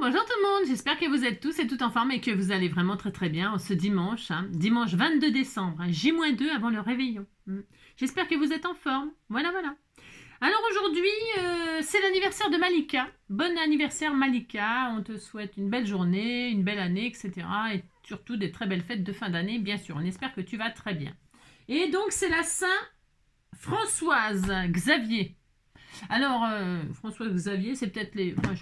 bonjour tout le monde, j'espère que vous êtes tous et toutes en forme et que vous allez vraiment très très bien ce dimanche, dimanche 22 décembre, J-2 avant le réveillon. J'espère que vous êtes en forme, voilà. Alors aujourd'hui, c'est l'anniversaire de Malika. Bon anniversaire Malika, on te souhaite une belle journée, une belle année, etc. Et surtout des très belles fêtes de fin d'année, bien sûr, on espère que tu vas très bien. Et donc c'est la Saint-Françoise Xavier. Alors, François Xavier, c'est peut-être les... Enfin,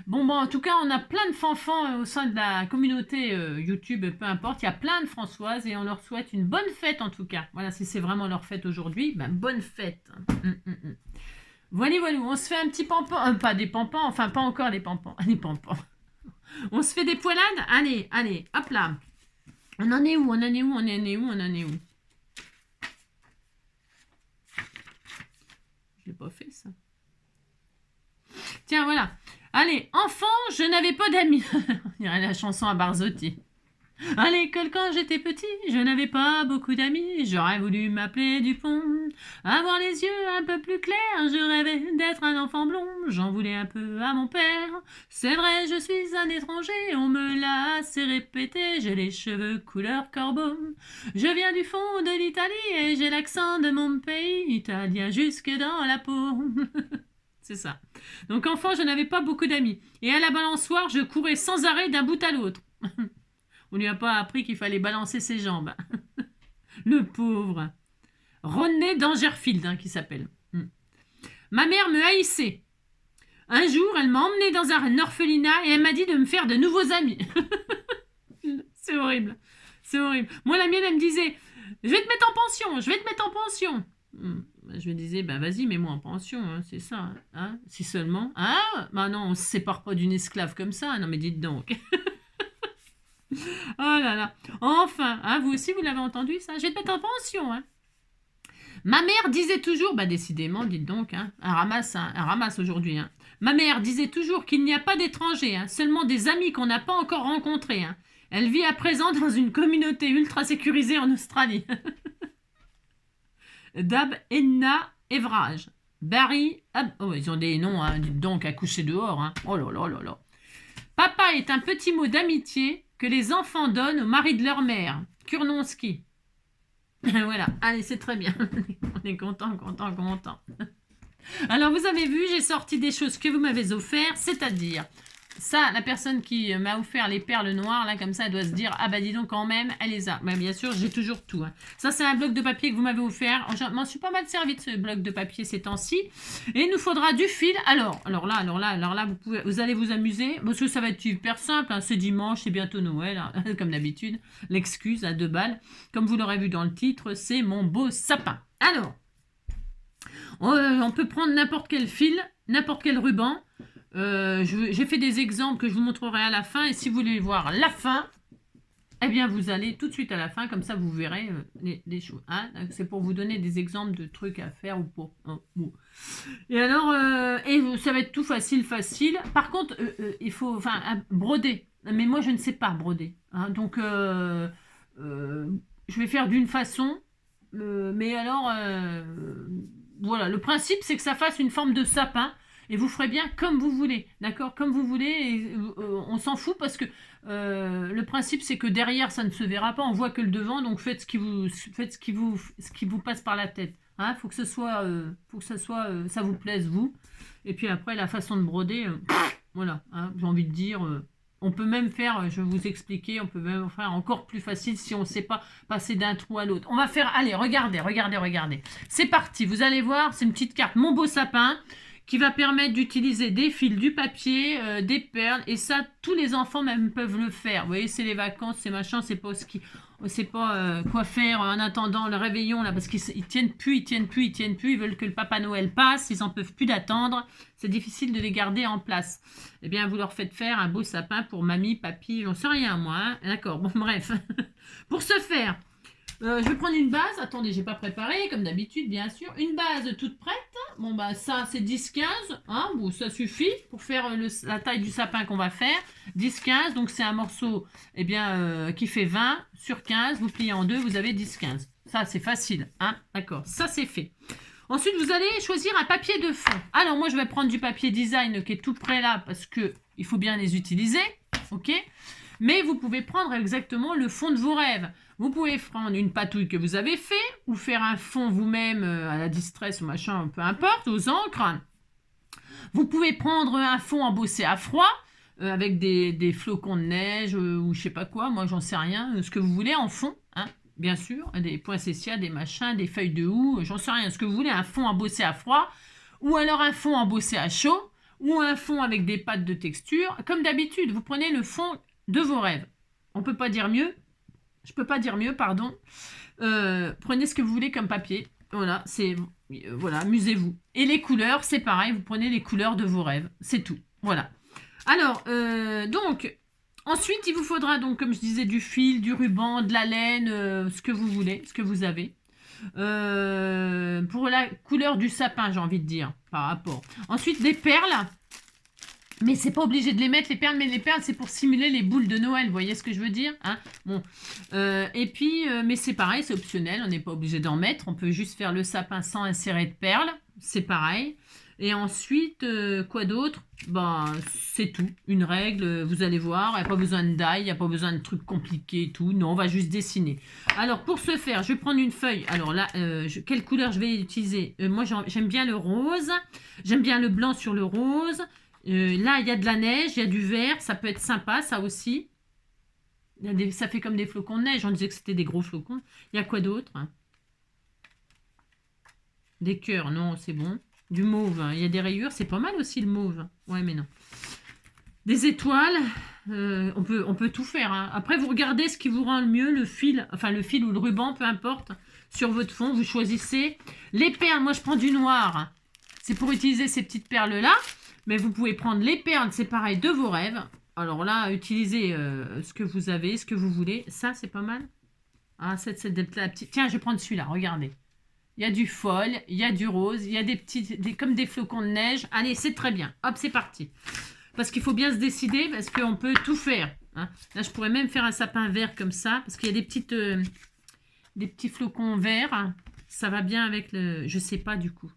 bon, en tout cas, on a plein de fanfans au sein de la communauté YouTube, peu importe. Il y a plein de Françoises et on leur souhaite une bonne fête en tout cas. Voilà, si c'est vraiment leur fête aujourd'hui, ben, bonne fête. Voilà, on se fait un petit pampan. Pas des pampans, enfin pas encore des pampans. Des pampans. On se fait des poilades. Allez, hop là. On en est où? Je l'ai pas fait ça. Tiens, voilà. Allez, enfant, je n'avais pas d'amis. Il y a la chanson à Barzotti. À l'école, quand j'étais petit, je n'avais pas beaucoup d'amis. J'aurais voulu m'appeler Dupont. Avoir les yeux un peu plus clairs. Je rêvais d'être un enfant blond. J'en voulais un peu à mon père. C'est vrai, je suis un étranger. On me l'a assez répété. J'ai les cheveux couleur corbeau. Je viens du fond de l'Italie et j'ai l'accent de mon pays. Italien jusque dans la peau. C'est ça. Donc enfant, je n'avais pas beaucoup d'amis. Et à la balançoire, je courais sans arrêt d'un bout à l'autre. On lui a pas appris qu'il fallait balancer ses jambes. Le pauvre. Rodney Dangerfield, qui s'appelle. Ma mère me haïssait. Un jour, elle m'a emmenée dans un orphelinat et elle m'a dit de me faire de nouveaux amis. C'est horrible. Moi, la mienne, elle me disait, je vais te mettre en pension. Je lui disais, vas-y, mets-moi en pension, c'est ça. Si seulement. Bah non, on se sépare pas d'une esclave comme ça. Non, mais dites donc. Oh là là. Enfin, vous aussi, vous l'avez entendu, ça? Je vais te mettre en pension, Ma mère disait toujours, décidément, dites donc, elle ramasse aujourd'hui, Ma mère disait toujours qu'il n'y a pas d'étrangers, seulement des amis qu'on n'a pas encore rencontrés, Elle vit à présent dans une communauté ultra sécurisée en Australie. Dab, Enna, Evrage. Barry, ils ont des noms, dites donc, à coucher dehors, Oh là. Papa est un petit mot d'amitié que les enfants donnent au mari de leur mère. Kurnonski. Voilà, allez, c'est très bien. On est content. Alors, vous avez vu, j'ai sorti des choses que vous m'avez offertes, c'est-à-dire... Ça, la personne qui m'a offert les perles noires, là, comme ça, elle doit se dire, dis donc, quand même, elle les a. Bien sûr, j'ai toujours tout. Ça, c'est un bloc de papier que vous m'avez offert. Je m'en suis pas mal servi de ce bloc de papier ces temps-ci. Et il nous faudra du fil. Alors là, vous allez vous amuser, parce que ça va être hyper simple. C'est dimanche, c'est bientôt Noël, comme d'habitude. L'excuse à 2 balles. Comme vous l'aurez vu dans le titre, c'est mon beau sapin. Alors, on peut prendre n'importe quel fil, n'importe quel ruban. J'ai fait des exemples que je vous montrerai à la fin, et si vous voulez voir la fin, vous allez tout de suite à la fin, comme ça vous verrez les choses. C'est pour vous donner des exemples de trucs à faire ou pas. Et alors, ça va être tout facile. Par contre, il faut broder. Mais moi, je ne sais pas broder. Donc, je vais faire d'une façon. Mais alors, voilà. Le principe, c'est que ça fasse une forme de sapin. Et vous ferez bien comme vous voulez, d'accord? Comme vous voulez, et, on s'en fout parce que le principe c'est que derrière ça ne se verra pas, on voit que le devant, donc faites ce qui vous passe par la tête. Faut que ça vous plaise vous. Et puis après la façon de broder, voilà. J'ai envie de dire, on peut même faire, je vais vous expliquer, on peut même faire encore plus facile si on ne sait pas passer d'un trou à l'autre. On va faire, allez, regardez. C'est parti, vous allez voir, c'est une petite carte, mon beau sapin, qui va permettre d'utiliser des fils, du papier, des perles, et ça, tous les enfants même peuvent le faire. Vous voyez, c'est les vacances, c'est machin, c'est pas quoi faire en attendant le réveillon, là, parce qu'ils tiennent plus, ils veulent que le Papa Noël passe, ils en peuvent plus d'attendre, c'est difficile de les garder en place. Vous leur faites faire un beau sapin pour mamie, papy, j'en sais rien, moi, D'accord, bon, bref. Pour ce faire, je vais prendre une base. Attendez, j'ai pas préparé, comme d'habitude, bien sûr. Une base toute prête. Ça, c'est 10-15. Ça suffit pour faire la taille du sapin qu'on va faire. 10-15, donc c'est un morceau qui fait 20 sur 15. Vous pliez en deux, vous avez 10-15. Ça, c'est facile. D'accord, ça, c'est fait. Ensuite, vous allez choisir un papier de fond. Alors, moi, je vais prendre du papier design qui est tout près là parce qu'il faut bien les utiliser. OK? Mais vous pouvez prendre exactement le fond de vos rêves. Vous pouvez prendre une patouille que vous avez fait ou faire un fond vous-même à la distress ou machin, peu importe, aux encres. Vous pouvez prendre un fond embossé à froid avec des flocons de neige ou je sais pas quoi, moi j'en sais rien, ce que vous voulez en fond, hein, bien sûr, des poinsettias, des machins, des feuilles de houx, j'en sais rien, ce que vous voulez, un fond embossé à froid ou alors un fond embossé à chaud ou un fond avec des pâtes de texture. Comme d'habitude, vous prenez le fond de vos rêves. On peut pas dire mieux. Je peux pas dire mieux, pardon. Prenez ce que vous voulez comme papier. Voilà, voilà, amusez-vous. Et les couleurs, c'est pareil, vous prenez les couleurs de vos rêves. C'est tout. Voilà. Alors, donc, ensuite, il vous faudra, donc, comme je disais, du fil, du ruban, de la laine, ce que vous voulez, ce que vous avez. Pour la couleur du sapin, j'ai envie de dire, par rapport. Ensuite, des perles. Mais c'est pas obligé de les mettre, les perles, mais les perles, c'est pour simuler les boules de Noël, vous voyez ce que je veux dire, hein? Bon. Et puis, mais c'est pareil, c'est optionnel, on n'est pas obligé d'en mettre, on peut juste faire le sapin sans insérer de perles, c'est pareil. Et ensuite, quoi d'autre? Ben, c'est tout, une règle, vous allez voir, il n'y a pas besoin de die, il n'y a pas besoin de trucs compliqués et tout, non, on va juste dessiner. Alors, pour ce faire, je vais prendre une feuille, alors là, quelle couleur je vais utiliser? Moi, j'aime bien le rose, j'aime bien le blanc sur le rose. Là, il y a de la neige, il y a du vert, ça peut être sympa, ça aussi. Ça fait comme des flocons de neige, on disait que c'était des gros flocons. Il y a quoi d'autre? Des cœurs, non, c'est bon. Du mauve, il y a des rayures, c'est pas mal aussi le mauve. Ouais, mais non. Des étoiles, on peut tout faire. Hein. Après, vous regardez ce qui vous rend le mieux, le fil ou le ruban, peu importe, sur votre fond, vous choisissez. Les perles, moi je prends du noir. C'est pour utiliser ces petites perles-là. Mais vous pouvez prendre les perles, c'est pareil, de vos rêves. Alors là, utilisez ce que vous avez, ce que vous voulez. Ça, c'est pas mal. Ah, c'est la petite. Tiens, je vais prendre celui-là, regardez. Il y a du fol, il y a du rose, il y a des petits, comme des flocons de neige. Allez, c'est très bien. Hop, c'est parti. Parce qu'il faut bien se décider, parce qu'on peut tout faire. Hein. Là, je pourrais même faire un sapin vert comme ça, parce qu'il y a des petits flocons verts. Ça va bien avec le... Je sais pas du coup.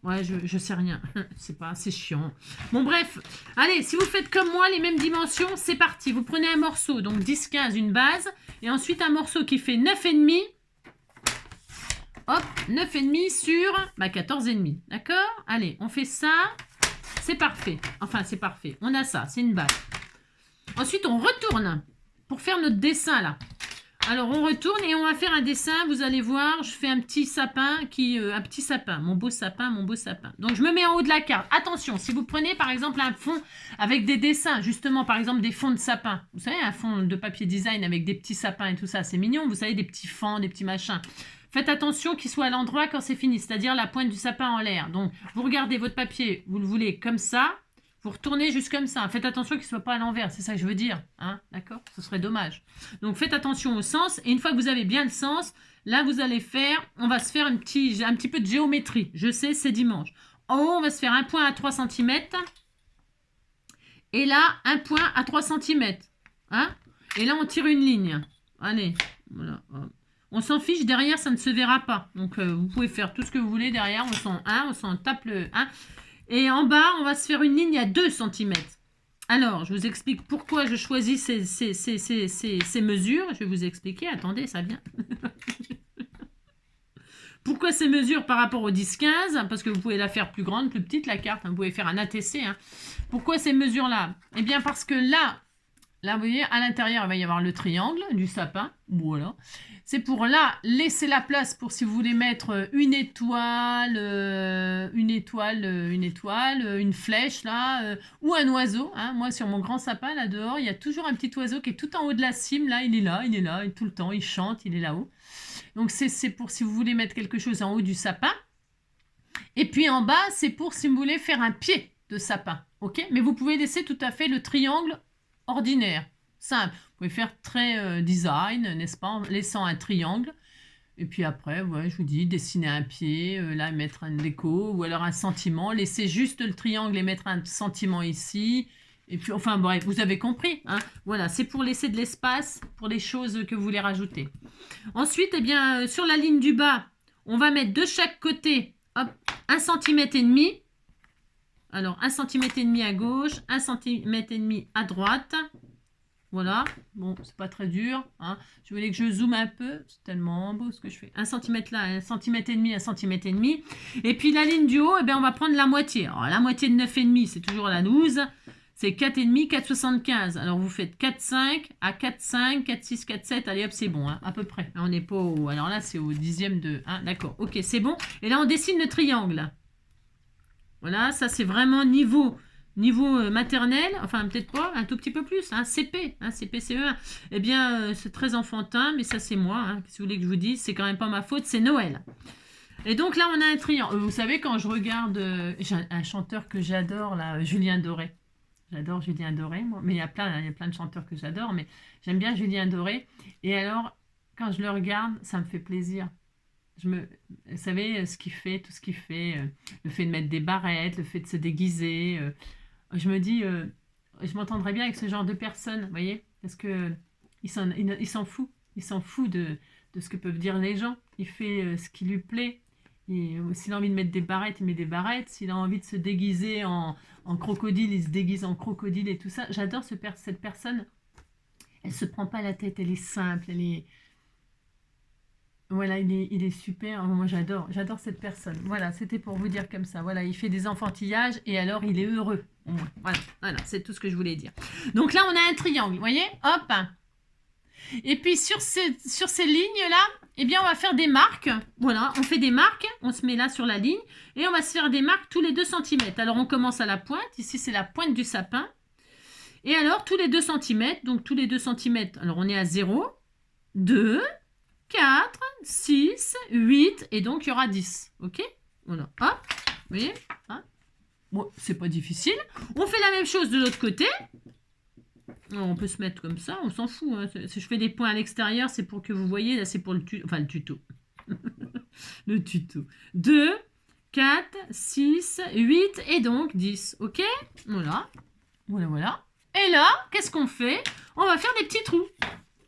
Ouais, je sais rien. C'est chiant. Bon, bref. Allez, si vous faites comme moi, les mêmes dimensions, c'est parti. Vous prenez un morceau, donc 10-15, une base. Et ensuite, un morceau qui fait 9,5. Hop, 9,5 sur 14,5. D'accord? Allez, on fait ça. C'est parfait. Enfin, c'est parfait. On a ça, c'est une base. Ensuite, on retourne pour faire notre dessin, là. Alors, on retourne et on va faire un dessin. Vous allez voir, je fais un petit sapin, un petit sapin. Mon beau sapin, mon beau sapin. Donc, je me mets en haut de la carte. Attention, si vous prenez, par exemple, un fond avec des dessins, justement, par exemple, des fonds de sapin. Vous savez, un fond de papier design avec des petits sapins et tout ça. C'est mignon, vous savez, des petits fans, des petits machins. Faites attention qu'il soit à l'endroit quand c'est fini, c'est-à-dire la pointe du sapin en l'air. Donc, vous regardez votre papier, vous le voulez comme ça. Vous retournez juste comme ça. Faites attention qu'il ne soit pas à l'envers. C'est ça que je veux dire. Hein, d'accord? Ce serait dommage. Donc, faites attention au sens. Et une fois que vous avez bien le sens, là, vous allez faire... On va se faire un petit peu de géométrie. Je sais, c'est dimanche. En haut, on va se faire un point à 3 cm. Et là, un point à 3 cm. Hein? Et là, on tire une ligne. Allez. Voilà. On s'en fiche. Derrière, ça ne se verra pas. Donc, vous pouvez faire tout ce que vous voulez derrière. On s'en tape le 1. Et en bas, on va se faire une ligne à 2 cm. Alors, je vous explique pourquoi je choisis ces mesures. Je vais vous expliquer. Attendez, ça vient. Pourquoi ces mesures par rapport au 10-15? Parce que vous pouvez la faire plus grande, plus petite, la carte. Vous pouvez faire un ATC. Hein. Pourquoi ces mesures-là? Eh bien, parce que là, vous voyez, à l'intérieur, il va y avoir le triangle du sapin. Voilà. C'est pour là laisser la place pour si vous voulez mettre une étoile, une flèche là, ou un oiseau. Hein. Moi, sur mon grand sapin là dehors, il y a toujours un petit oiseau qui est tout en haut de la cime. Là, il est là, et tout le temps, il chante, il est là-haut. Donc, c'est pour si vous voulez mettre quelque chose en haut du sapin. Et puis en bas, c'est pour si vous voulez faire un pied de sapin. Ok? Mais vous pouvez laisser tout à fait le triangle ordinaire. Simple. Vous pouvez faire très design, n'est-ce pas, en laissant un triangle. Et puis après, ouais, je vous dis, dessiner un pied, là, mettre un déco, ou alors un sentiment. Laisser juste le triangle et mettre un sentiment ici. Et puis, enfin, bref, vous avez compris. Hein, voilà, c'est pour laisser de l'espace pour les choses que vous voulez rajouter. Ensuite, eh bien, sur la ligne du bas, On va mettre de chaque côté, hop, 1,5 cm. Alors, 1,5 cm à gauche, 1,5 cm à droite. Voilà, bon, c'est pas très dur. Hein. Je voulais que je zoome un peu. C'est tellement beau ce que je fais. 1 cm là, 1,5 cm, 1,5 cm. Et puis la ligne du haut, eh bien, on va prendre la moitié. Alors, la moitié de 9,5, c'est toujours la 12. C'est 4,5, 4,75. Alors, vous faites 4,5 à 4,5, 4,6, 4,7. Allez, hop, c'est bon, hein, à peu près. On n'est pas au... Alors là, c'est au dixième de... Hein, d'accord, ok, c'est bon. Et là, on dessine le triangle. Voilà, ça, c'est vraiment niveau maternel, enfin peut-être pas, un tout petit peu plus, hein, CP, hein, CP, CE1. Eh bien, c'est très enfantin, mais ça c'est moi, hein, si vous voulez que je vous dise, c'est quand même pas ma faute, c'est Noël. Et donc là, on a un triangle. Vous savez, quand je regarde, j'ai un chanteur que j'adore, là, Julien Doré. J'adore Julien Doré, moi, mais il y a plein de chanteurs que j'adore, mais j'aime bien Julien Doré. Et alors, quand je le regarde, ça me fait plaisir. Vous savez, ce qu'il fait, tout ce qu'il fait, le fait de mettre des barrettes, le fait de se déguiser, je me dis, je m'entendrais bien avec ce genre de personnes, vous voyez, parce que il s'en fout, de ce que peuvent dire les gens. Il fait ce qui lui plaît. S'il a envie de mettre des barrettes, il met des barrettes. S'il a envie de se déguiser en crocodile, il se déguise en crocodile et tout ça. J'adore cette personne. Elle se prend pas la tête, elle est simple, elle est... Voilà, il est super. Moi, j'adore cette personne. Voilà, c'était pour vous dire comme ça. Voilà, il fait des enfantillages et alors il est heureux. Au moins. Voilà, c'est tout ce que je voulais dire. Donc là, on a un triangle, vous voyez? Hop. Et puis sur ces lignes-là, eh bien, on va faire des marques. Voilà, on fait des marques. On se met là sur la ligne et on va se faire des marques tous les 2 cm. Alors, on commence à la pointe. Ici, c'est la pointe du sapin. Et alors, tous les 2 cm. Donc, tous les 2 cm. Alors, on est à 0, 2... 4, 6, 8, et donc il y aura 10. Ok? Voilà. Hop, vous voyez? Hein? Bon, c'est pas difficile. On fait la même chose de l'autre côté. On peut se mettre comme ça, on s'en fout. Hein. Si je fais des points à l'extérieur, c'est pour que vous voyez. Là, c'est pour le tuto. Enfin, le tuto. Le tuto. 2, 4, 6, 8, et donc 10. Ok? Voilà. Voilà. Et là, qu'est-ce qu'on fait? On va faire des petits trous.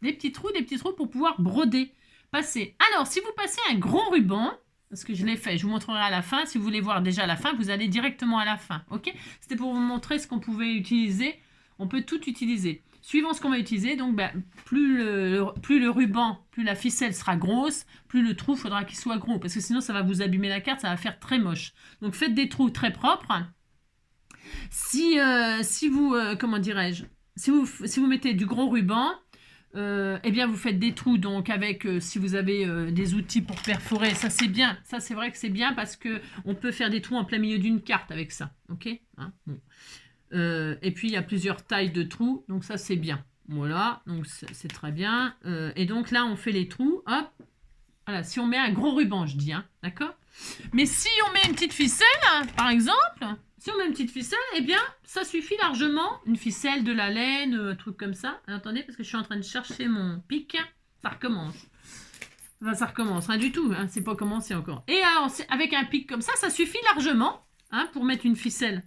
Des petits trous pour pouvoir broder. Passer. Alors, si vous passez un gros ruban, parce que je l'ai fait, je vous montrerai à la fin. Si vous voulez voir déjà la fin, vous allez directement à la fin. Ok? C'était pour vous montrer ce qu'on pouvait utiliser. On peut tout utiliser. Suivant ce qu'on va utiliser, donc plus le ruban, plus la ficelle sera grosse, plus le trou, faudra qu'il soit gros. Parce que sinon, ça va vous abîmer la carte, ça va faire très moche. Donc, faites des trous très propres. Si vous, comment dirais-je, si vous mettez du gros ruban, eh bien vous faites des trous donc avec si vous avez des outils pour perforer, ça c'est bien, ça c'est vrai que c'est bien parce que on peut faire des trous en plein milieu d'une carte avec ça, ok, hein, bon. Et puis il y a plusieurs tailles de trous, donc ça c'est bien, voilà, donc c'est très bien. Et donc là on fait les trous, hop, voilà, si on met un gros ruban je dis, hein, d'accord, mais si on met une petite ficelle par exemple, si on met une petite ficelle, eh bien, ça suffit largement. Une ficelle, de la laine, un truc comme ça. Attendez, parce que je suis en train de chercher mon pic. Ça recommence. Enfin, ça recommence, rien du tout. Hein, c'est pas commencé encore. Et alors, avec un pic comme ça suffit largement hein, pour mettre une ficelle.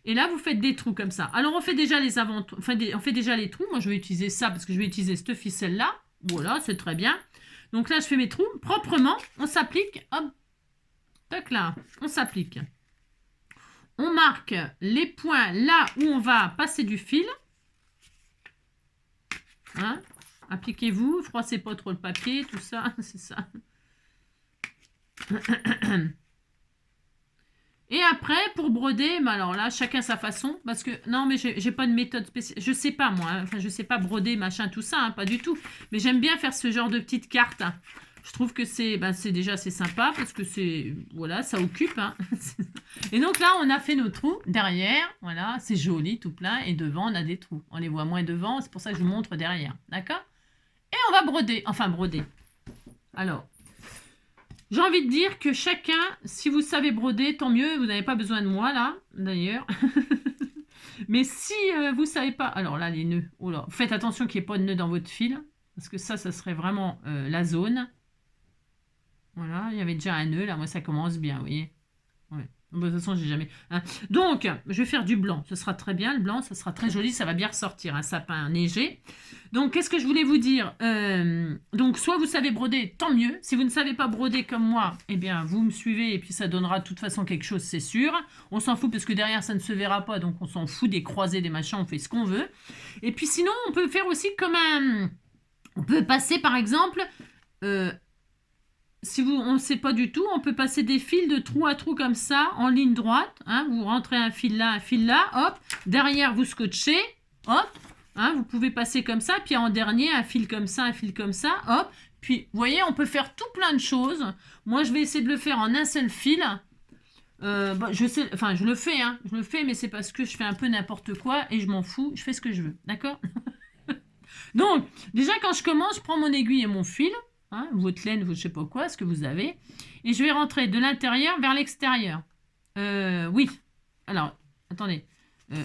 Et là, vous faites des trous comme ça. Alors, on fait déjà les on fait déjà les trous. Moi, je vais utiliser ça parce que je vais utiliser cette ficelle-là. Voilà, c'est très bien. Donc là, je fais mes trous proprement. On s'applique. Hop. Toc là. On s'applique. On marque les points là où on va passer du fil. Hein? Appliquez-vous, froissez pas trop le papier, tout ça, c'est ça. Et après, pour broder, bah alors là, chacun sa façon. Parce que, non, mais j'ai pas de méthode spéciale. Je sais pas, moi. Hein, enfin, je sais pas broder, machin, tout ça, hein, pas du tout. Mais j'aime bien faire ce genre de petites cartes. Hein. Je trouve que c'est déjà c'est sympa parce que c'est voilà, ça occupe. Hein. Et donc là, on a fait nos trous derrière. Voilà, c'est joli, tout plein. Et devant, on a des trous. On les voit moins devant, c'est pour ça que je vous montre derrière. D'accord? Et on va broder. Enfin, broder. Alors, j'ai envie de dire que chacun, si vous savez broder, tant mieux. Vous n'avez pas besoin de moi, là, d'ailleurs. Mais si vous ne savez pas... Alors là, les nœuds. Oh là, faites attention qu'il n'y ait pas de nœuds dans votre fil. Parce que ça serait vraiment la zone. Voilà, il y avait déjà un nœud. Là, moi, ça commence bien, vous voyez. Ouais. Bon, de toute façon, j'ai jamais. Hein. Donc, je vais faire du blanc. Ce sera très bien, le blanc, ça sera très joli, ça va bien ressortir. Un sapin neigé. Donc, qu'est-ce que je voulais vous dire donc, soit vous savez broder, tant mieux. Si vous ne savez pas broder comme moi, eh bien, vous me suivez et puis ça donnera de toute façon quelque chose, c'est sûr. On s'en fout parce que derrière, ça ne se verra pas. Donc, on s'en fout des croisés, des machins, on fait ce qu'on veut. Et puis, sinon, on peut faire aussi comme un... On peut passer, par exemple... si on ne sait pas du tout, on peut passer des fils de trou à trou comme ça, en ligne droite. Hein, vous rentrez un fil là, hop. Derrière, vous scotchez, hop. Hein, vous pouvez passer comme ça. Puis en dernier, un fil comme ça, hop. Puis, vous voyez, on peut faire tout plein de choses. Moi, je vais essayer de le faire en un seul fil. Je le fais, hein. Je le fais, mais c'est parce que je fais un peu n'importe quoi et je m'en fous. Je fais ce que je veux, d'accord? Donc, déjà, quand je commence, je prends mon aiguille et mon fil. Hein, votre laine, je sais pas quoi, ce que vous avez. Et je vais rentrer de l'intérieur vers l'extérieur. Oui. Alors, attendez.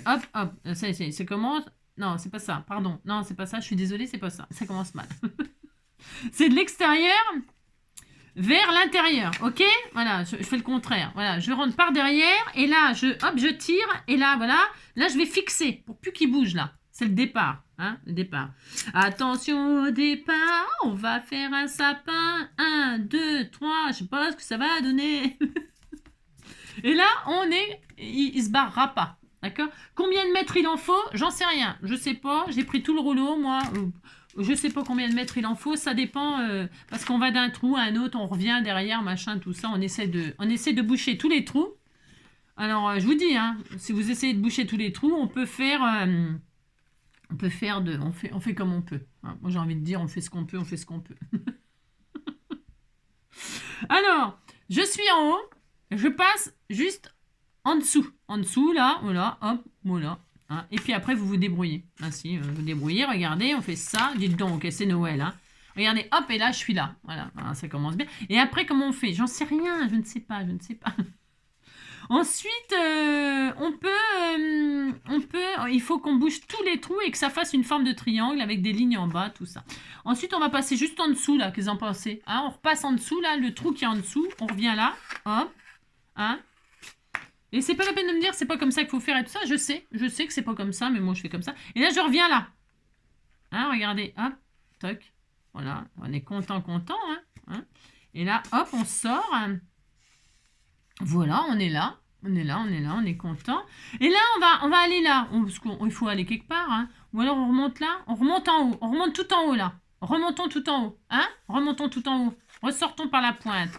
Hop, hop. Ça commence. Non, c'est pas ça. Pardon. Non, c'est pas ça. Je suis désolée, c'est pas ça. Ça commence mal. C'est de l'extérieur vers l'intérieur. Ok? Voilà, je fais le contraire. Voilà, je rentre par derrière. Et là, je tire. Et là, voilà. Là, je vais fixer pour plus qu'il bouge, là. C'est le départ, hein, le départ. Attention au départ, on va faire un sapin. 1, 2, 3, je sais pas ce que ça va donner. Et là, il se barrera pas, d'accord? Combien de mètres il en faut? J'en sais rien, je sais pas. J'ai pris tout le rouleau, moi. Je sais pas combien de mètres il en faut, ça dépend. Parce qu'on va d'un trou à un autre, on revient derrière, machin, tout ça. On essaie de boucher tous les trous. Alors, je vous dis, hein, si vous essayez de boucher tous les trous, on peut faire... on fait comme on peut. Moi, j'ai envie de dire, on fait ce qu'on peut, on fait ce qu'on peut. Alors, je suis en haut, je passe juste en dessous. En dessous, là, voilà, hop, voilà. Hein. Et puis après, vous vous débrouillez. Ainsi, vous débrouillez, regardez, on fait ça. Dites donc, c'est Noël. Hein. Regardez, hop, et là, je suis là. Voilà, ça commence bien. Et après, comment on fait? J'en sais rien, je ne sais pas. Ensuite, il faut qu'on bouge tous les trous et que ça fasse une forme de triangle avec des lignes en bas, tout ça. Ensuite, on va passer juste en dessous, là, qu'est-ce que vous en pensez? Hein, on repasse en dessous, là, le trou qui est en dessous, on revient là, hop, hein. Et c'est pas la peine de me dire, c'est pas comme ça qu'il faut faire et tout ça, je sais que c'est pas comme ça, mais moi, je fais comme ça. Et là, je reviens là. Hein, regardez, hop, toc, voilà, on est content, hein. Et là, hop, on sort, hein. Voilà, on est là, on est content. Et là, on va aller là, parce qu'il faut aller quelque part, hein. Ou alors on remonte là, on remonte en haut, on remonte tout en haut là. Remontons tout en haut, hein. Remontons tout en haut, ressortons par la pointe.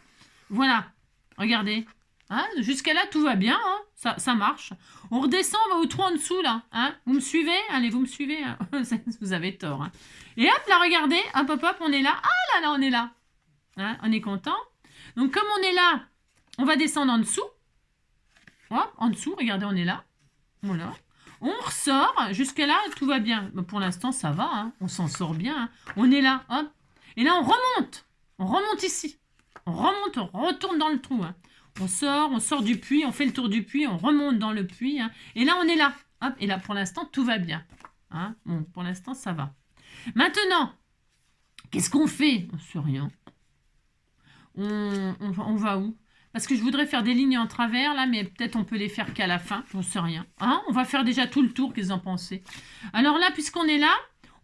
Voilà, regardez. Hein, jusqu'à là, tout va bien, hein. Ça marche. On redescend, on va au trou en dessous là. Hein. Vous me suivez? Allez, vous me suivez, hein. Vous avez tort. Hein. Et hop, là, regardez, hop, on est là. Ah là, on est là. Hein, on est content. Donc, comme on est là, on va descendre en dessous. Hop, en dessous, regardez, on est là. Voilà. On ressort. Jusqu'à là, tout va bien. Pour l'instant, ça va. Hein. On s'en sort bien. Hein. On est là. Hop. Et là, on remonte. On remonte ici. On remonte, on retourne dans le trou. Hein. On sort du puits. On fait le tour du puits. On remonte dans le puits. Hein. Et là, on est là. Hop. Et là, pour l'instant, tout va bien. Hein. Bon, pour l'instant, ça va. Maintenant, qu'est-ce qu'on fait? On ne sait rien. On va où? Parce que je voudrais faire des lignes en travers, là, mais peut-être on peut les faire qu'à la fin. J'en sais rien. Hein, on va faire déjà tout le tour, qu'est-ce que vous en pensez? Alors là, puisqu'on est là,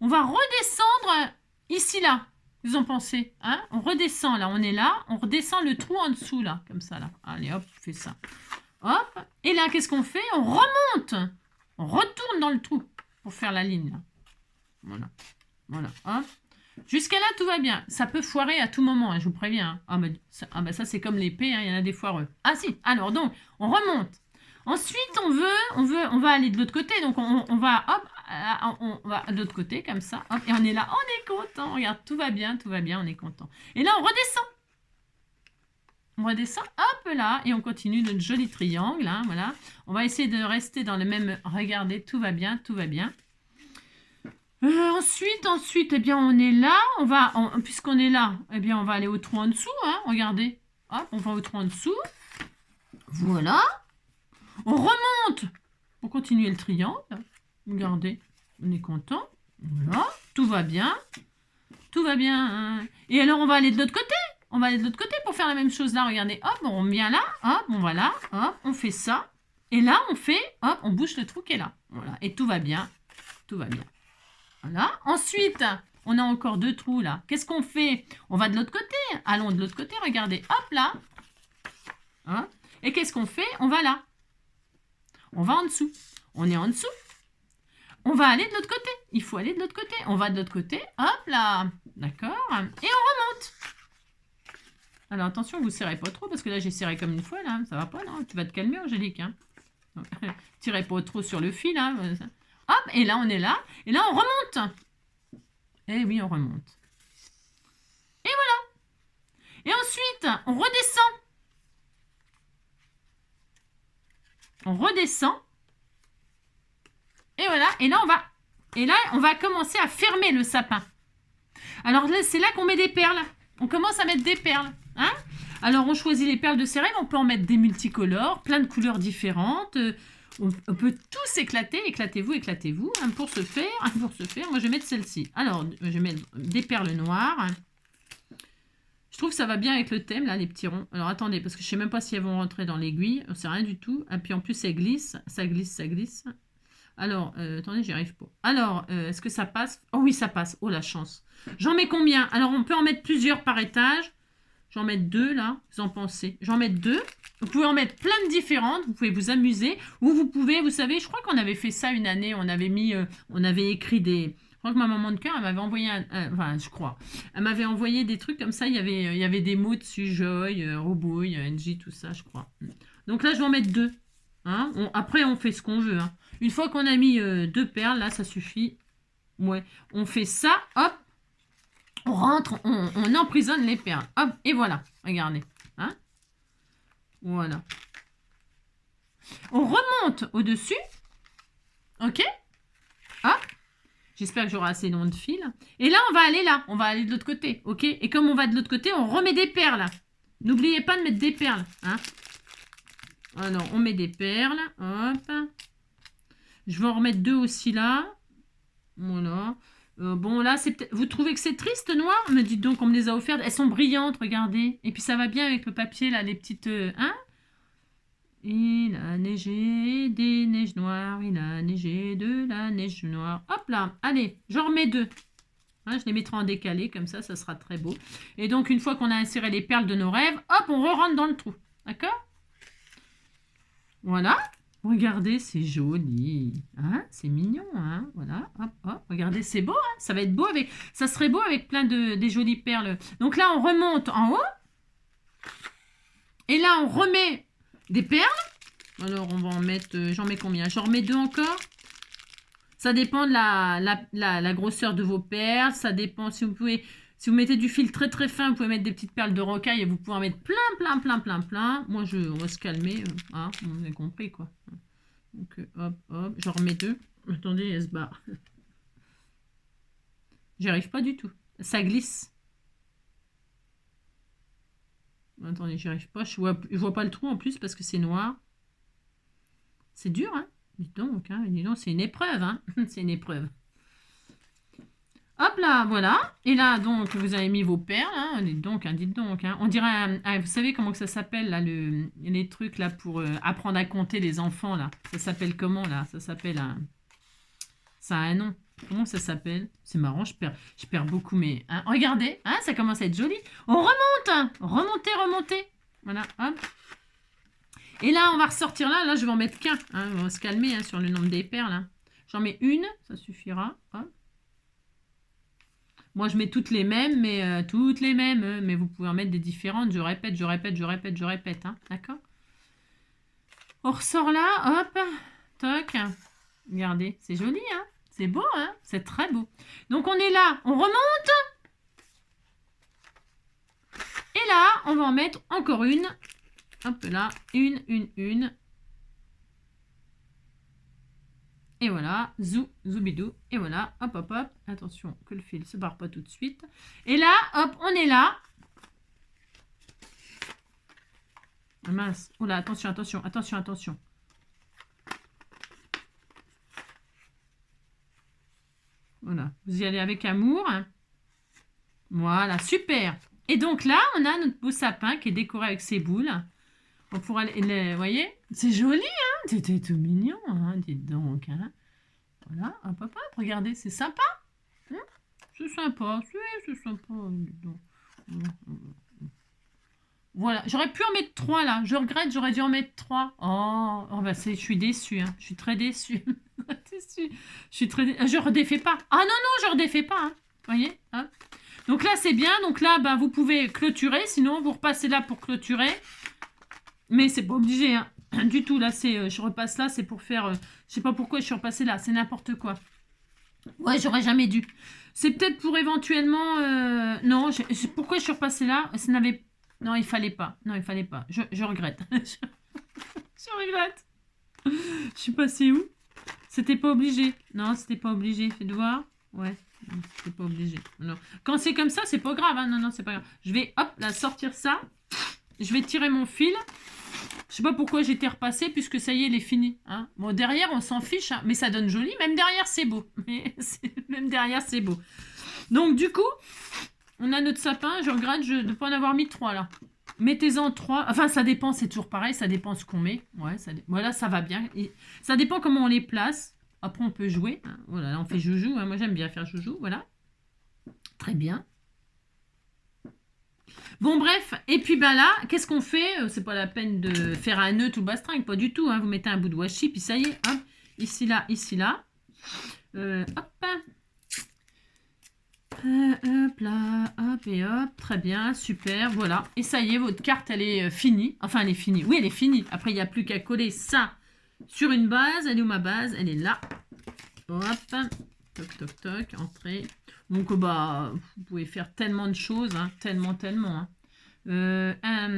on va redescendre ici, là. Qu'est-ce que vous en pensez? Hein, on redescend, là, on est là. On redescend le trou en dessous, là, comme ça, là. Allez, hop, on fait ça. Hop. Et là, qu'est-ce qu'on fait? On remonte. On retourne dans le trou pour faire la ligne, là. Voilà. Voilà, hop. Jusqu'à là, tout va bien. Ça peut foirer à tout moment, hein, je vous préviens. Hein. Ça c'est comme l'épée, hein, il y en a des foireux. Ah si, alors donc, on remonte. Ensuite, on va aller de l'autre côté. Donc, on va, hop, on va de l'autre côté, comme ça. Hop, et on est là, on est content. Regarde, tout va bien, on est content. Et là, on redescend. On redescend, hop là, et on continue notre joli triangle. Hein, voilà. On va essayer de rester dans le même... Regardez, tout va bien, tout va bien. Ensuite, eh bien, on est là. Puisqu'on est là, eh bien, on va aller au trou en dessous. Hein, regardez. Hop, on va au trou en dessous. Voilà. On remonte pour continuer le triangle. Regardez, on est content. Voilà, tout va bien. Tout va bien. Hein. Et alors, on va aller de l'autre côté. on va aller de l'autre côté pour faire la même chose là. Regardez, hop, on vient là, hop, on va là, hop, on fait ça. Et là, on fait, hop, on bouche le trou qui est là. Voilà, et tout va bien. Tout va bien. Voilà. Ensuite, on a encore 2 trous là. Qu'est-ce qu'on fait? On va de l'autre côté. Allons de l'autre côté, regardez. Hop là. Hein? Et qu'est-ce qu'on fait? On va là. On va en dessous. On est en dessous. On va aller de l'autre côté. Il faut aller de l'autre côté. On va de l'autre côté. Hop là. D'accord. Et on remonte. Alors attention, vous ne serrez pas trop parce que là j'ai serré comme une fois là. Ça va pas, non? Tu vas te calmer, Angélique. Hein? Tirez pas trop sur le fil. Hein? Hop, et là on est là. Et là on remonte. Et oui, on remonte. Et voilà. Et ensuite, on redescend. On redescend. Et voilà. Et là, on va commencer à fermer le sapin. Alors là, c'est là qu'on met des perles. On commence à mettre des perles. Hein? Alors, on choisit les perles de céréales. On peut en mettre des multicolores, plein de couleurs différentes. On peut tous éclater. Éclatez-vous, éclatez-vous. Hein, pour ce faire, moi, je vais mettre celle-ci. Alors, je vais mettre des perles noires. Je trouve que ça va bien avec le thème, là, les petits ronds. Alors, attendez, parce que je ne sais même pas si elles vont rentrer dans l'aiguille. On ne sait rien du tout. Et puis, en plus, ça glisse. Ça glisse, ça glisse. Alors, attendez, j'y arrive pas. Alors, est-ce que ça passe? Oh oui, ça passe. Oh, la chance. J'en mets combien? Alors, on peut en mettre plusieurs par étage. J'en mets 2, là. Vous en pensez? J'en mets 2. Vous pouvez en mettre plein de différentes. Vous pouvez vous amuser. Ou vous pouvez, vous savez, je crois qu'on avait fait ça une année. On avait mis, on avait écrit des... Je crois que ma maman de cœur, elle m'avait envoyé enfin, je crois. Elle m'avait envoyé des trucs comme ça. Il y avait des mots dessus. Joy, Robouille, NJ, tout ça, je crois. Donc là, je vais en mettre 2. Hein? Après, on fait ce qu'on veut. Hein. Une fois qu'on a mis 2 perles, là, ça suffit. Ouais. On fait ça, hop. On rentre, on emprisonne les perles. Hop, et voilà. Regardez. Hein? Voilà. On remonte au-dessus. Ok? Hop. J'espère que j'aurai assez long de fil. Et là, on va aller là. On va aller de l'autre côté. Ok? Et comme on va de l'autre côté, on remet des perles. N'oubliez pas de mettre des perles. Hein? Alors, on met des perles. Hop. Je vais en remettre 2 aussi là. Voilà. Bon, là, c'est peut-être... Vous trouvez que c'est triste, noir? Mais dites donc, on me les a offertes. Elles sont brillantes, regardez. Et puis, ça va bien avec le papier, là, les petites... hein? Il a neigé des neiges noires. Il a neigé de la neige noire. Hop là. Allez, j'en remets 2. Hein, je les mettrai en décalé, comme ça sera très beau. Et donc, une fois qu'on a inséré les perles de nos rêves, hop, on re-rentre dans le trou. D'accord? Voilà. Regardez, c'est joli. Hein? C'est mignon. Hein? Voilà. Hop, hop. Regardez, c'est beau. Hein? Ça va être beau avec... Ça serait beau avec plein des jolies perles. Donc là, on remonte en haut. Et là, on remet des perles. Alors, on va en mettre... J'en mets combien? J'en remets 2 encore. Ça dépend de la grosseur de vos perles. Ça dépend si vous pouvez... Si vous mettez du fil très très fin, vous pouvez mettre des petites perles de rocaille et vous pouvez en mettre plein. Moi, on va se calmer. Hein, on a compris quoi. Donc, hop, hop. J'en remets 2. Attendez, elle se barre. J'y arrive pas du tout. Ça glisse. Attendez, j'y arrive pas. Je vois pas le trou en plus parce que c'est noir. C'est dur, hein. Dites donc, c'est une épreuve, hein. C'est une épreuve. Hop là, voilà. Et là, donc, vous avez mis vos perles. Hein. Dites donc, hein. On dirait, vous savez comment que ça s'appelle, là, les trucs, là, pour apprendre à compter les enfants, là. Ça s'appelle comment, là? Ça s'appelle un... Ça a un nom. Comment ça s'appelle? C'est marrant, je perds beaucoup, mais... Hein. Regardez, hein, ça commence à être joli. On remonte, hein. Remontez. Voilà, hop. Et là, on va ressortir là. Là, je vais en mettre qu'un. Hein. On va se calmer hein, sur le nombre des perles. Hein. J'en mets 1, ça suffira. Hop. Moi, je mets toutes les mêmes, mais vous pouvez en mettre des différentes. Je répète. Hein, d'accord? On ressort là, hop, toc. Regardez, c'est joli, hein? C'est beau, hein? C'est très beau. Donc, on est là, on remonte. Et là, on va en mettre encore une. Hop là, une. Et voilà, zoubidou. Et voilà, hop. Attention que le fil ne se barre pas tout de suite. Et là, hop, on est là. Ah mince. Oh là, attention. Voilà, vous y allez avec amour. Voilà, super. Et donc là, on a notre beau sapin qui est décoré avec ses boules. On pourra vous voyez, c'est joli, hein? C'était tout mignon, hein? Dites donc, hein? Voilà, hop, hop, hop, regardez, c'est sympa. Hein, c'est sympa, c'est sympa. Dites donc. Voilà, j'aurais pu en mettre 3 là. Je regrette, j'aurais dû en mettre 3. Oh bah je suis déçue, hein. Je suis très déçue. Déçue. Je suis très Je redéfais pas. Ah non, non, je redéfais pas, hein. Vous voyez, hein? Donc là, c'est bien. Donc là, bah, vous pouvez clôturer. Sinon, vous repassez là pour clôturer. Mais c'est pas obligé, hein. Du tout. Là, je repasse là, c'est pour faire... je sais pas pourquoi je suis repassée là. C'est n'importe quoi. Ouais, j'aurais jamais dû. C'est peut-être pour éventuellement... non, pourquoi je suis repassée là? Ça n'avait... Non, il fallait pas. Non, il fallait pas. Je regrette. Je regrette. Je suis passée où? C'était pas obligé. Non, c'était pas obligé. Faites voir. Ouais. C'était pas obligé. Non. Quand c'est comme ça, c'est pas grave. Hein. Non, non, c'est pas grave. Je vais, hop, là, sortir ça. Je vais tirer mon fil. Je sais pas pourquoi j'étais repassée, puisque ça y est, il est fini. Hein. Bon, derrière, on s'en fiche. Hein. Mais ça donne joli. Même derrière, c'est beau. Même derrière, c'est beau. Donc, du coup... On a notre sapin, je regrette de ne pas en avoir mis 3 là. Mettez-en 3. Enfin, ça dépend, c'est toujours pareil, ça dépend ce qu'on met. Ouais, voilà, ça va bien. Et ça dépend comment on les place. Après, on peut jouer. Hein. Voilà, là, on fait joujou. Hein. Moi, j'aime bien faire joujou. Voilà. Très bien. Bon, bref. Et puis, ben là, qu'est-ce qu'on fait? C'est pas la peine de faire un nœud tout bastringue, pas du tout. Hein. Vous mettez un bout de washi, puis ça y est. Hop. Ici, là, ici, là. Hop. Hop là, hop et hop, très bien, super, voilà. Et ça y est, votre carte, elle est finie. Enfin, elle est finie. Oui, elle est finie. Après, il n'y a plus qu'à coller ça sur une base. Elle est où ma base? Elle est là. Hop, toc, toc, toc, entrée. Donc, bah, vous pouvez faire tellement de choses, hein, tellement, tellement. Hein.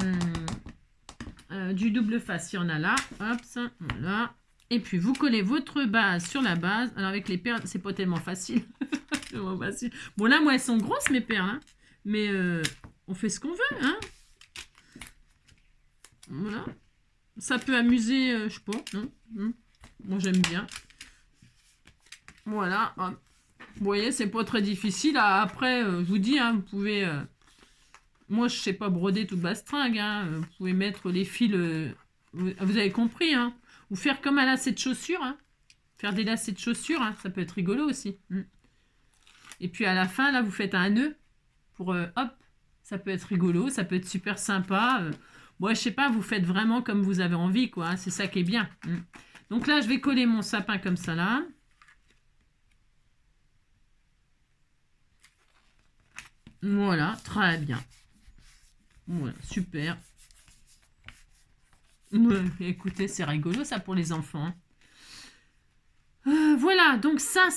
Du double face, il y en a là. Hop, ça, voilà. Et puis, vous collez votre base sur la base. Alors, avec les perles, c'est pas tellement facile. Bon, là, moi, elles sont grosses, mes perles. Hein. Mais on fait ce qu'on veut. Hein. Voilà. Ça peut amuser, je sais pas. Non. Moi, j'aime bien. Voilà. Vous voyez, c'est pas très difficile. Après, je vous dis, hein, vous pouvez... moi, je sais pas broder toute bastringue. Hein. Vous pouvez mettre les fils... vous avez compris, hein. Ou faire comme un lacet de chaussures. Hein. Faire des lacets de chaussures, hein. Ça peut être rigolo aussi. Et puis à la fin, là, vous faites un nœud pour, hop, ça peut être rigolo, ça peut être super sympa. Moi, je sais pas, vous faites vraiment comme vous avez envie, quoi. Hein, c'est ça qui est bien. Donc là, je vais coller mon sapin comme ça, là. Voilà, très bien. Voilà, super. Écoutez, c'est rigolo, ça, pour les enfants. Hein. Voilà, donc ça.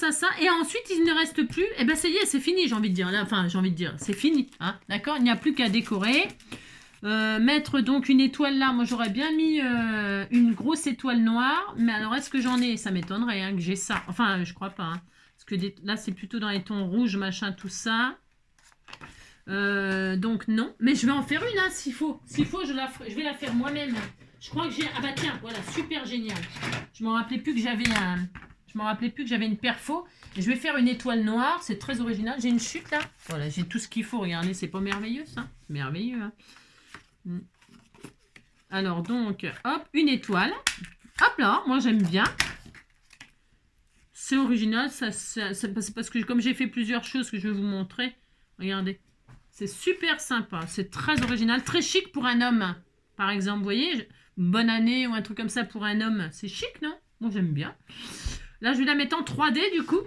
Et ensuite, il ne reste plus. Et ben, ça y est, c'est fini, j'ai envie de dire. Là, enfin, j'ai envie de dire, c'est fini. Hein, d'accord. Il n'y a plus qu'à décorer. Mettre donc une étoile là. Moi, j'aurais bien mis une grosse étoile noire. Mais alors, est-ce que j'en ai? Ça m'étonnerait hein, que j'ai ça. Enfin, je crois pas. Hein, parce que là, c'est plutôt dans les tons rouges, machin, tout ça. Donc, non. Mais je vais en faire une, hein, s'il faut. S'il faut, je vais la faire moi-même. Je crois que j'ai... Ah bah tiens, voilà, super génial. Je m'en rappelais plus que j'avais un... Je me rappelais plus que j'avais une perfo. Et je vais faire une étoile noire. C'est très original. J'ai une chute là. Voilà, j'ai tout ce qu'il faut. Regardez, c'est pas merveilleux ça? C'est merveilleux. Hein. Alors donc, hop, une étoile. Hop là, moi j'aime bien. C'est original. C'est parce que comme j'ai fait plusieurs choses que je vais vous montrer. Regardez. C'est super sympa. C'est très original. Très chic pour un homme. Par exemple, vous voyez, bonne année ou un truc comme ça pour un homme. C'est chic, non? Moi j'aime bien. Là, je vais la mettre en 3D, du coup.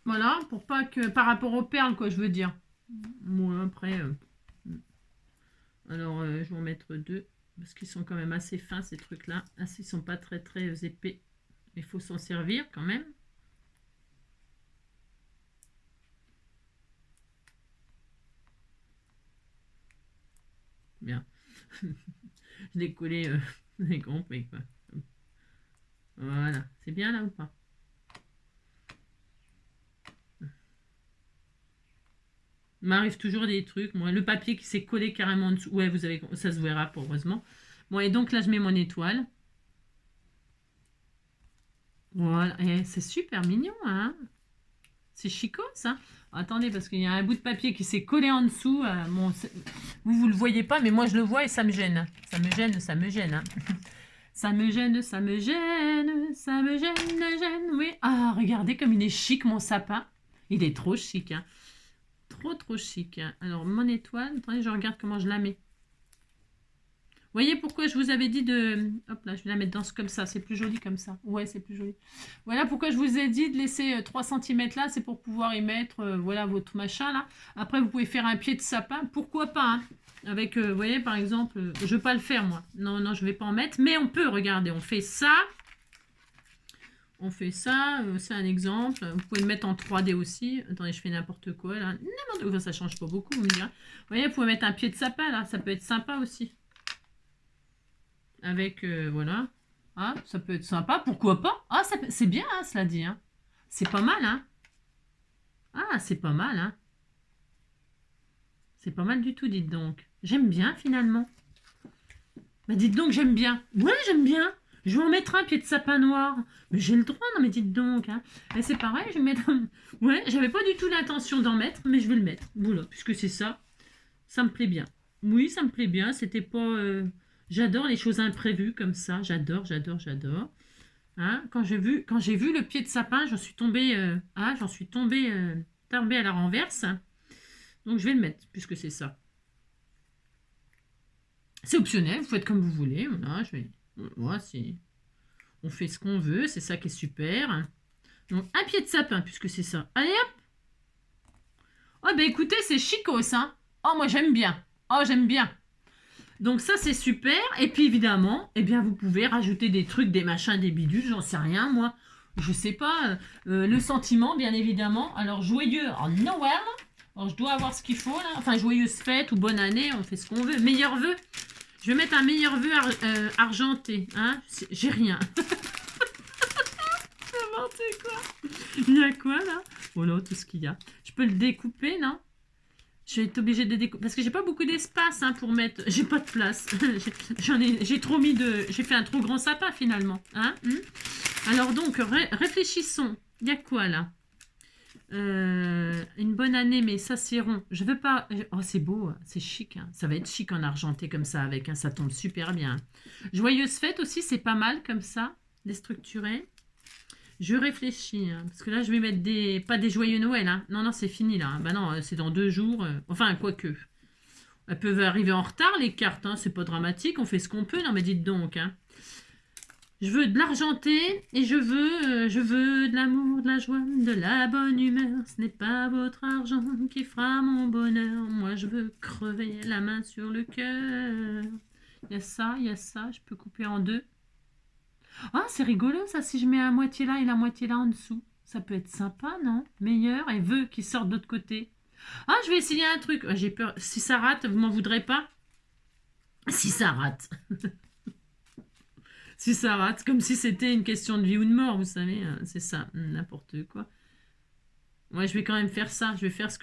Voilà, pour pas que... Par rapport aux perles, quoi, je veux dire. Moi, après... alors, je vais en mettre 2. Parce qu'ils sont quand même assez fins, ces trucs-là. Ah, ils sont pas très, très épais. Il faut s'en servir, quand même. Bien. Je l'ai collé... vous avez compris, quoi. Voilà. C'est bien, là, ou pas? Il m'arrive toujours des trucs. Moi, le papier qui s'est collé carrément en dessous. Ouais, vous avez, ça se verra, pour heureusement. Bon, et donc là, je mets mon étoile. Voilà. Et c'est super mignon, hein? C'est chicot, ça. Attendez, parce qu'il y a un bout de papier qui s'est collé en dessous. Bon, vous le voyez pas, mais moi, je le vois et ça me gêne. Ça me gêne, ça me gêne. Hein. Ça me gêne, ça me gêne, ça me gêne, oui. Ah, regardez comme il est chic, mon sapin. Il est trop chic, hein. Trop chic. Hein. Alors, mon étoile, attendez, je regarde comment je la mets. Vous voyez pourquoi je vous avais dit de... Hop là, je vais la mettre comme ça, c'est plus joli comme ça. Ouais, c'est plus joli. Voilà pourquoi je vous ai dit de laisser 3 cm là, c'est pour pouvoir y mettre, voilà, votre machin là. Après, vous pouvez faire un pied de sapin, pourquoi pas, hein. Avec, vous voyez, par exemple, je ne vais pas le faire, moi. Non, je ne vais pas en mettre, mais on peut, regardez, on fait ça. On fait ça, c'est un exemple. Vous pouvez le mettre en 3D aussi. Attendez, je fais n'importe quoi, là. N'importe quoi, ça change pas beaucoup, vous me direz. Vous voyez, vous pouvez mettre un pied de sapin, là, ça peut être sympa aussi. Avec, voilà. Ah, ça peut être sympa, pourquoi pas? Ah, c'est bien, hein, cela dit. Hein. C'est pas mal, hein. Ah, c'est pas mal, hein. C'est pas mal du tout, dites donc. J'aime bien, finalement. Bah, dites donc, j'aime bien. Ouais, j'aime bien. Je vais en mettre un pied de sapin noir. Mais j'ai le droit, non, mais dites donc. Hein. Et c'est pareil, je vais mettre... Ouais, j'avais pas du tout l'intention d'en mettre, mais je vais le mettre. Voilà, puisque c'est ça. Ça me plaît bien. Oui, ça me plaît bien. C'était pas... J'adore les choses imprévues comme ça. J'adore. Hein, quand j'ai vu le pied de sapin, j'en suis tombée... tombée à la renverse. Donc, je vais le mettre, puisque c'est ça. C'est optionnel, vous faites comme vous voulez. Voilà, on fait ce qu'on veut, c'est ça qui est super. Donc, un pied de sapin, puisque c'est ça. Allez, hop. Oh, ben écoutez, c'est chicos, hein. Oh, moi, j'aime bien. Oh, j'aime bien. Donc, ça, c'est super. Et puis, évidemment, eh bien, vous pouvez rajouter des trucs, des machins, des bidules, j'en sais rien, moi. Je sais pas. Le sentiment, bien évidemment. Alors, joyeux en Noël. Alors, je dois avoir ce qu'il faut, là. Enfin, joyeuse fête ou bonne année, on fait ce qu'on veut. Meilleurs vœux. Je vais mettre un meilleur vœu argenté. Hein, j'ai rien. N'importe quoi. Il y a quoi, là? Voilà, tout ce qu'il y a. Je peux le découper, non? Je vais être obligée de découper. Parce que j'ai pas beaucoup d'espace hein, pour mettre... J'ai pas de place. J'ai trop mis de... J'ai fait un trop grand sapin, finalement. Hein. Alors, donc, réfléchissons. Il y a quoi, là? Une bonne année, mais ça c'est rond. Je veux pas. Oh, c'est beau, c'est chic. Hein. Ça va être chic en argenté comme ça avec. Hein. Ça tombe super bien. Joyeuse fête aussi, c'est pas mal comme ça, déstructuré. Je réfléchis hein, parce que là je vais mettre pas des joyeux Noël. Hein. Non, c'est fini là. Bah non, c'est dans 2 jours. Enfin, quoique. Elles peuvent arriver en retard les cartes. Hein. C'est pas dramatique. On fait ce qu'on peut. Non, mais dites donc. Hein. Je veux de l'argenté et je veux de l'amour, de la joie, de la bonne humeur. Ce n'est pas votre argent qui fera mon bonheur. Moi, je veux crever la main sur le cœur. Il y a ça. Je peux couper en 2. Ah, c'est rigolo ça, si je mets la moitié là et la moitié là en dessous. Ça peut être sympa, non? Meilleur et vœux qui sortent de l'autre côté. Ah, je vais essayer un truc. J'ai peur. Si ça rate, vous m'en voudrez pas? Si ça rate. Si ça rate, comme si c'était une question de vie ou de mort, vous savez, c'est ça, n'importe quoi. Moi, je vais quand même faire ça, je vais faire ce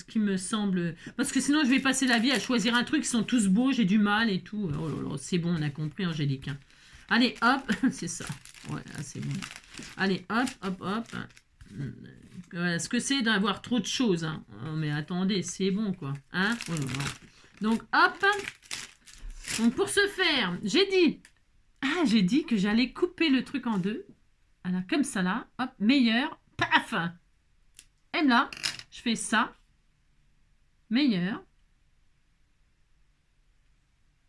qui me semble... Parce que sinon, je vais passer la vie à choisir un truc, ils sont tous beaux, j'ai du mal et tout. Oh là là, c'est bon, on a compris, Angélique. Hein. Allez, hop, c'est ça. Ouais, c'est bon. Allez, hop. Voilà, ce que c'est d'avoir trop de choses. Hein. Oh, mais attendez, c'est bon, quoi. Hein oh là là. Donc, hop. Donc, pour ce faire, j'ai dit que j'allais couper le truc en 2. Alors, comme ça, là. Hop, meilleur. Paf. Et là, je fais ça. Meilleur.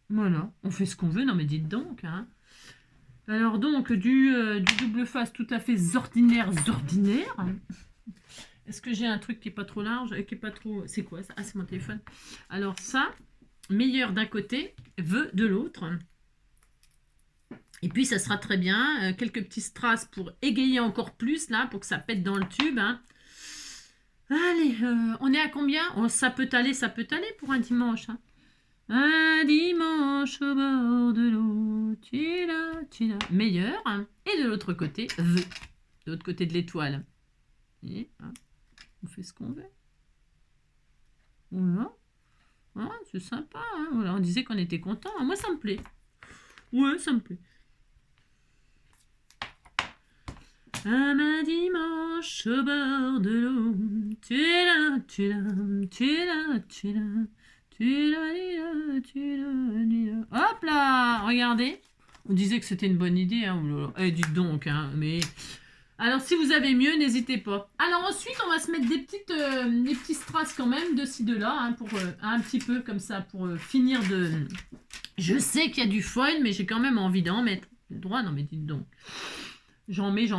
Voilà. On fait ce qu'on veut. Non, mais dites donc. Hein. Alors, donc, du double face tout à fait ordinaire. Est-ce que j'ai un truc qui n'est pas trop large? Qui est pas trop... C'est quoi ça? Ah, c'est mon téléphone. Alors, ça. Meilleur d'un côté. Vœu de l'autre. Et puis, ça sera très bien. Quelques petits strass pour égayer encore plus, là, pour que ça pète dans le tube. Hein. Allez, on est à combien? Oh, ça peut aller pour un dimanche. Hein. Un dimanche au bord de l'eau. Tila. Meilleur. Hein. Et de l'autre côté, vœu. De l'autre côté de l'étoile. Et hein, on fait ce qu'on veut. Voilà. Ah, c'est sympa. Hein. Voilà, on disait qu'on était content. Moi, ça me plaît. Ouais, ça me plaît. Un dimanche dimanche au bord de l'eau. Tu es là, tu es là, tu es là, tu es là. Tu là. Hop là, regardez. On disait que c'était une bonne idée. Hein. Eh, dites donc, hein, mais... Alors, si vous avez mieux, n'hésitez pas. Alors, ensuite, on va se mettre des petits strass quand même, de ci, de là, hein, pour un petit peu comme ça, pour finir de... Je sais qu'il y a du foil, mais j'ai quand même envie d'en mettre. Droit, non mais dites donc. J'en mets.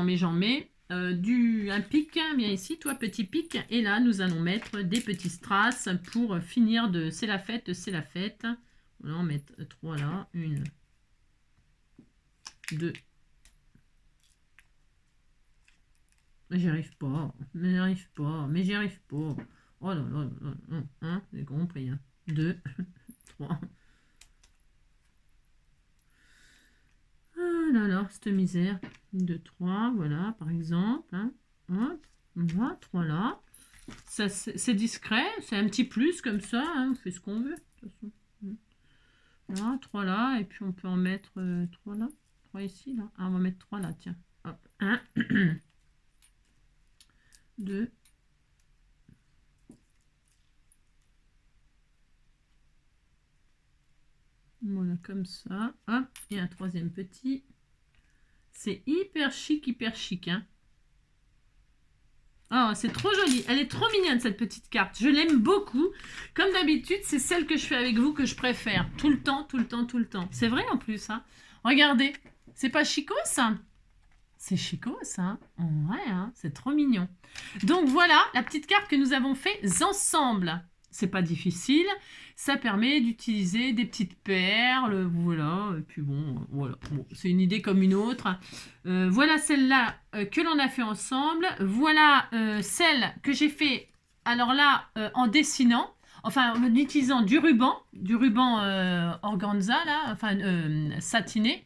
Un pic, viens ici, toi, petit pic. Et là, nous allons mettre des petits strass pour finir de... C'est la fête, c'est la fête. On va en mettre 3 là. 1, 2. J'y arrive pas. Mais j'y arrive pas. Oh là là là là. Hein, j'ai compris. Hein. 2, 3. Ah là là, cette misère. 2, 3, voilà, par exemple. Hein. Hop, on voit 3 là. Ça, c'est discret, c'est un petit plus comme ça. Hein. On fait ce qu'on veut. De toute façon. Voilà, 3 là. Et puis on peut en mettre 3 là. 3 ici, là. Ah, on va mettre 3 là, tiens. Hop. 1. 2. Voilà, comme ça. Hop, et un troisième petit. C'est hyper chic, hein. Oh, c'est trop joli. Elle est trop mignonne, cette petite carte. Je l'aime beaucoup. Comme d'habitude, c'est celle que je fais avec vous que je préfère. Tout le temps. C'est vrai en plus, hein. Regardez. C'est pas chicos, ça? C'est chicos, hein. Ouais, hein. C'est trop mignon. Donc voilà, la petite carte que nous avons fait ensemble. C'est pas difficile. Ça permet d'utiliser des petites perles. Voilà. Et puis bon, voilà. Bon, c'est une idée comme une autre. Voilà celle-là que l'on a fait ensemble. Voilà celle que j'ai fait, alors là, en dessinant. Enfin, en utilisant du ruban organza, là, enfin, satiné,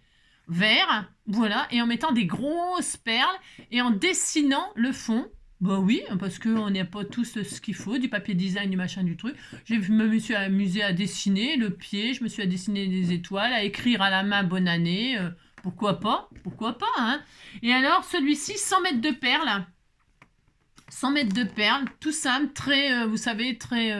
vert, voilà, et en mettant des grosses perles, et en dessinant le fond. Bah oui, parce qu'on n'a pas tous ce qu'il faut, du papier design, du machin, du truc. Je me suis amusée à dessiner le pied, je me suis à dessiner des étoiles, à écrire à la main bonne année, pourquoi pas, hein. Et alors, celui-ci, 100 mètres de perles. 100 mètres de perles, tout simple, très, vous savez, très,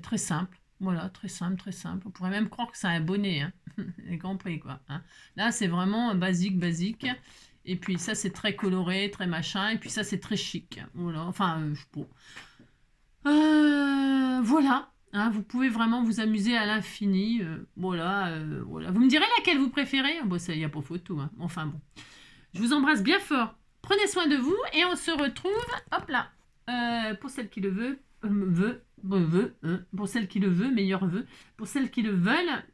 très simple. Voilà, très simple. On pourrait même croire que c'est un bonnet, hein. Vous avez compris, quoi. Hein. Là, c'est vraiment basique. Et puis ça, c'est très coloré, très machin. Et puis ça, c'est très chic. Voilà, enfin, je sais pas. Voilà. Hein, vous pouvez vraiment vous amuser à l'infini. Voilà. Vous me direz laquelle vous préférez? Bon, ça, il n'y a pas photo. Hein. Enfin, bon. Je vous embrasse bien fort. Prenez soin de vous et on se retrouve, hop là, pour celle qui le veut, pour celles qui le veut, meilleur vœu, pour celles qui le veulent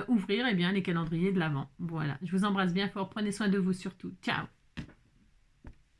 ouvrir, eh bien, les calendriers de l'Avent. Voilà, je vous embrasse bien fort, prenez soin de vous surtout. Ciao.